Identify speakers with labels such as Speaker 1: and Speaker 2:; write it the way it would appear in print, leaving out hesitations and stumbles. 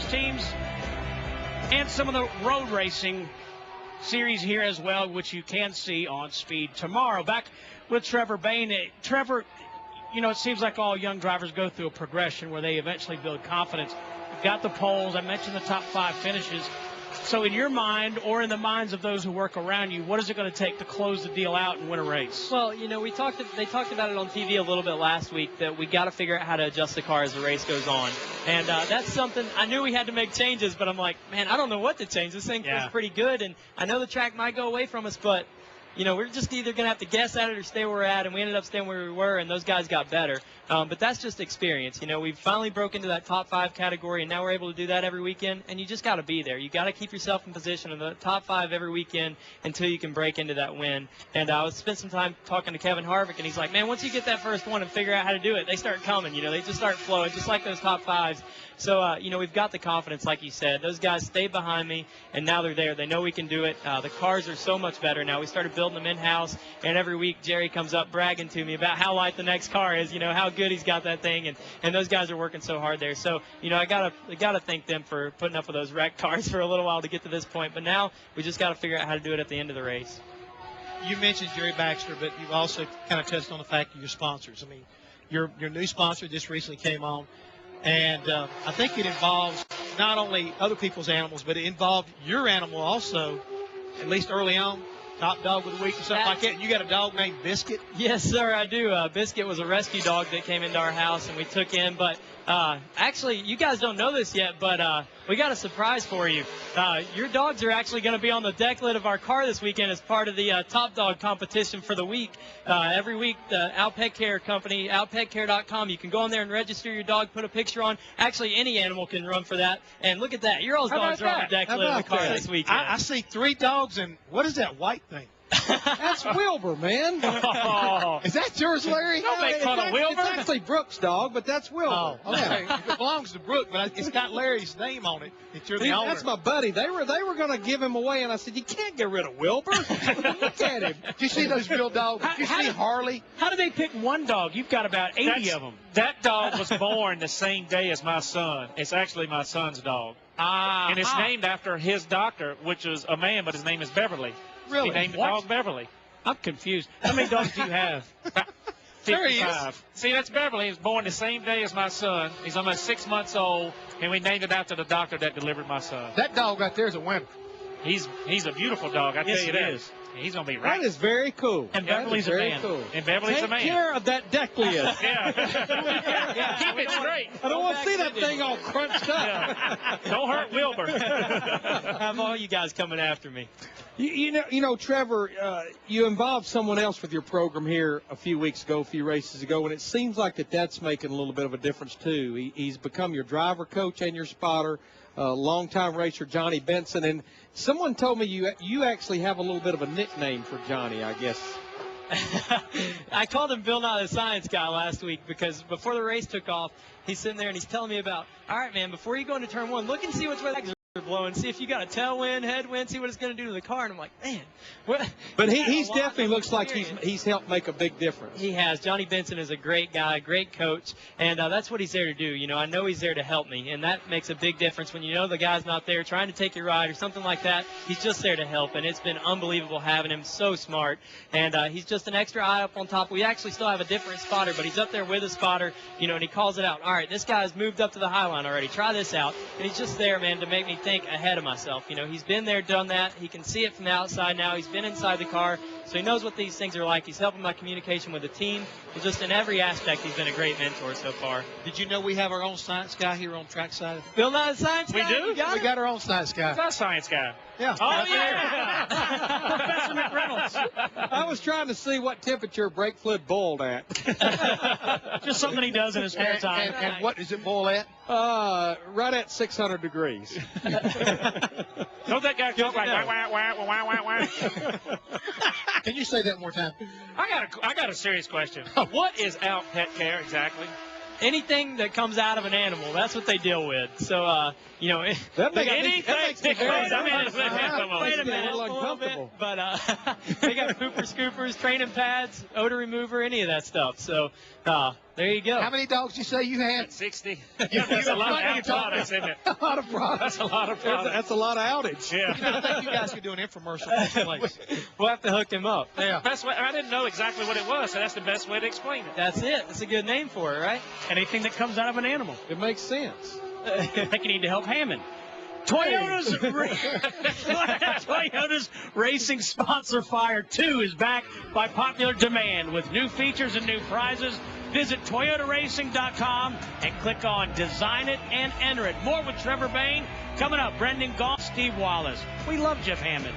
Speaker 1: Series teams and some of the road racing series here as well, which you can see on Speed tomorrow. Back with Trevor Bayne. Trevor, you know, it seems like all young drivers go through a progression where they eventually build confidence. You've got the poles. I mentioned the top 5 finishes. So in your mind, or in the minds of those who work around you, what is it going to take to close the deal out and win a race?
Speaker 2: Well, you know, they talked about it on TV a little bit last week, that we got to figure out how to adjust the car as the race goes on. And that's something I knew we had to make changes, but I'm like, man, I don't know what to change. This thing feels pretty good, and I know the track might go away from us, but you know, we're just either going to have to guess at it or stay where we're at, and we ended up staying where we were, and those guys got better. But that's just experience. You know, we've finally broke into that top 5 category, and now we're able to do that every weekend, and you just got to be there. You got to keep yourself in position in the top 5 every weekend until you can break into that win. And I spent some time talking to Kevin Harvick, and he's like, man, once you get that first one and figure out how to do it, they start coming. You know, they just start flowing, just like those top 5s. So, you know, we've got the confidence, like you said. Those guys stayed behind me, and now they're there. They know we can do it. The cars are so much better now. We started building them in-house, and every week Jerry comes up bragging to me about how light the next car is, you know, how good he's got that thing, and those guys are working so hard there. So, you know, I gotta thank them for putting up with those wrecked cars for a little while to get to this point. But now we just got to figure out how to do it at the end of the race.
Speaker 3: You mentioned Jerry Baxter, but you've also kind of touched on the fact of your sponsors. I mean, your new sponsor just recently came on. And I think it involves not only other people's animals, but it involved your animal also, at least early on. Top dog of the week or something like that. You got a dog named Biscuit?
Speaker 2: Yes, sir, I do. Biscuit was a rescue dog that came into our house and we took in. But actually, you guys don't know this yet, but we got a surprise for you. Your dogs are actually going to be on the deck lid of our car this weekend as part of the Top Dog competition for the week. Every week, the Out Pet Care company, outpetcare.com, you can go on there and register your dog, put a picture on. Actually, any animal can run for that. And look at that. Your all's dogs are on the deck lid of the car this weekend.
Speaker 3: I see 3 dogs, and what is that white thing?
Speaker 4: That's Wilbur, man.
Speaker 3: Oh. Is that yours, Larry?
Speaker 1: Don't make fun of Wilbur.
Speaker 4: It's actually Brooks' dog, but that's Wilbur.
Speaker 3: Oh, okay. It belongs to Brooke, but it's got Larry's name on it. That you're the owner.
Speaker 4: That's my buddy. They were going to give him away, and I said, you can't get rid of Wilbur. Look at him.
Speaker 3: Did you see those real dogs? Did you see Harley?
Speaker 1: How do they pick one dog? You've got about 80 of them.
Speaker 5: That dog was born the same day as my son. It's actually my son's dog. And it's named after his doctor, which is a man, but his name is Beverly.
Speaker 3: Really?
Speaker 5: He named the dog Beverly.
Speaker 1: I'm confused. How many dogs do you have?
Speaker 5: 55. See, that's Beverly. He was born the same day as my son. He's almost 6 months old, and we named it after the doctor that delivered my son.
Speaker 3: That dog right there is a winner.
Speaker 5: He's a beautiful dog, I tell you that.
Speaker 1: Is.
Speaker 5: He's going to be right.
Speaker 4: That is very cool.
Speaker 1: And Beverly's a man.
Speaker 4: Cool.
Speaker 5: And Beverly's
Speaker 4: Take
Speaker 5: a man.
Speaker 4: care of that deck lid.
Speaker 5: Yeah. Keep it straight.
Speaker 4: I don't want to see that thing all crunched up.
Speaker 5: Yeah. Don't hurt Wilbur.
Speaker 2: Have all you guys coming after me.
Speaker 4: You know, Trevor, you involved someone else with your program here a few races ago, and it seems like that's making a little bit of a difference, too. He's become your driver coach and your spotter, longtime racer Johnny Benson, and someone told me you actually have a little bit of a nickname for Johnny, I guess.
Speaker 2: I called him Bill Nye the Science Guy last week because before the race took off, he's sitting there and he's telling me about, all right, man, before you go into turn 1, look and see which way the legs are blowing, see if you got a tailwind, headwind, see what it's going to do to the car. And I'm like, man, what?
Speaker 4: But he's definitely looks like he's helped make a big difference.
Speaker 2: He has. Johnny Benson is a great guy, great coach, and that's what he's there to do. You know, I know he's there to help me, and that makes a big difference when you know the guy's not there trying to take your ride or something like that. He's just there to help, and it's been unbelievable having him. So smart, and he's just an extra eye up on top. We actually still have a different spotter, but he's up there with a spotter, you know, and he calls it out. All right, this guy's moved up to the high line already. Try this out, and he's just there, man, to make me think ahead of myself. You know, he's been there, done that. He can see it from the outside now. He's been inside the car, so he knows what these things are like. He's helping my communication with the team. And just in every aspect, he's been a great mentor so far.
Speaker 3: Did you know we have our own science guy here on Trackside?
Speaker 2: Bill Nye the Science Guy?
Speaker 5: We do?
Speaker 2: We
Speaker 3: got our own science guy.
Speaker 5: It's our science guy.
Speaker 3: Yeah.
Speaker 5: Oh, yeah.
Speaker 1: Professor McReynolds.
Speaker 4: I was trying to see what temperature brake fluid boiled at.
Speaker 1: Just something he does in his spare time.
Speaker 3: And what does it boil at?
Speaker 4: Right at 600 degrees.
Speaker 5: Don't that guy talk like wah, wah, wah, wah, wah, wah.
Speaker 3: Can you say that one more time?
Speaker 5: I got a serious question. What is Out Pet Care exactly?
Speaker 2: Anything that comes out of an animal, that's what they deal with. So, you know,
Speaker 4: That makes
Speaker 5: Anything tickles. I mean,
Speaker 2: wait a minute,
Speaker 4: a little uncomfortable.
Speaker 2: but they got pooper scoopers, training pads, odor remover, any of that stuff. So There you go.
Speaker 3: How many dogs did you say you had?
Speaker 5: 60. Yeah, that's a lot of products, isn't it?
Speaker 3: A lot of products.
Speaker 5: That's a lot of products.
Speaker 4: That's a lot of outage.
Speaker 5: Yeah.
Speaker 3: I think you guys could do an infomercial for this place.
Speaker 2: We'll have to hook him up.
Speaker 3: Yeah.
Speaker 5: Best way, I didn't know exactly what it was, so that's the best way to explain it.
Speaker 2: That's it. That's a good name for it, right?
Speaker 1: Anything that comes out of an animal.
Speaker 4: It makes sense.
Speaker 1: I think you need to help Hammond. Toyota's racing sponsor Fire 2 is back by popular demand with new features and new prizes. Visit ToyotaRacing.com and click on Design It and Enter It. More with Trevor Bayne coming up. Brendan Goff, Steve Wallace. We love Jeff Hammond.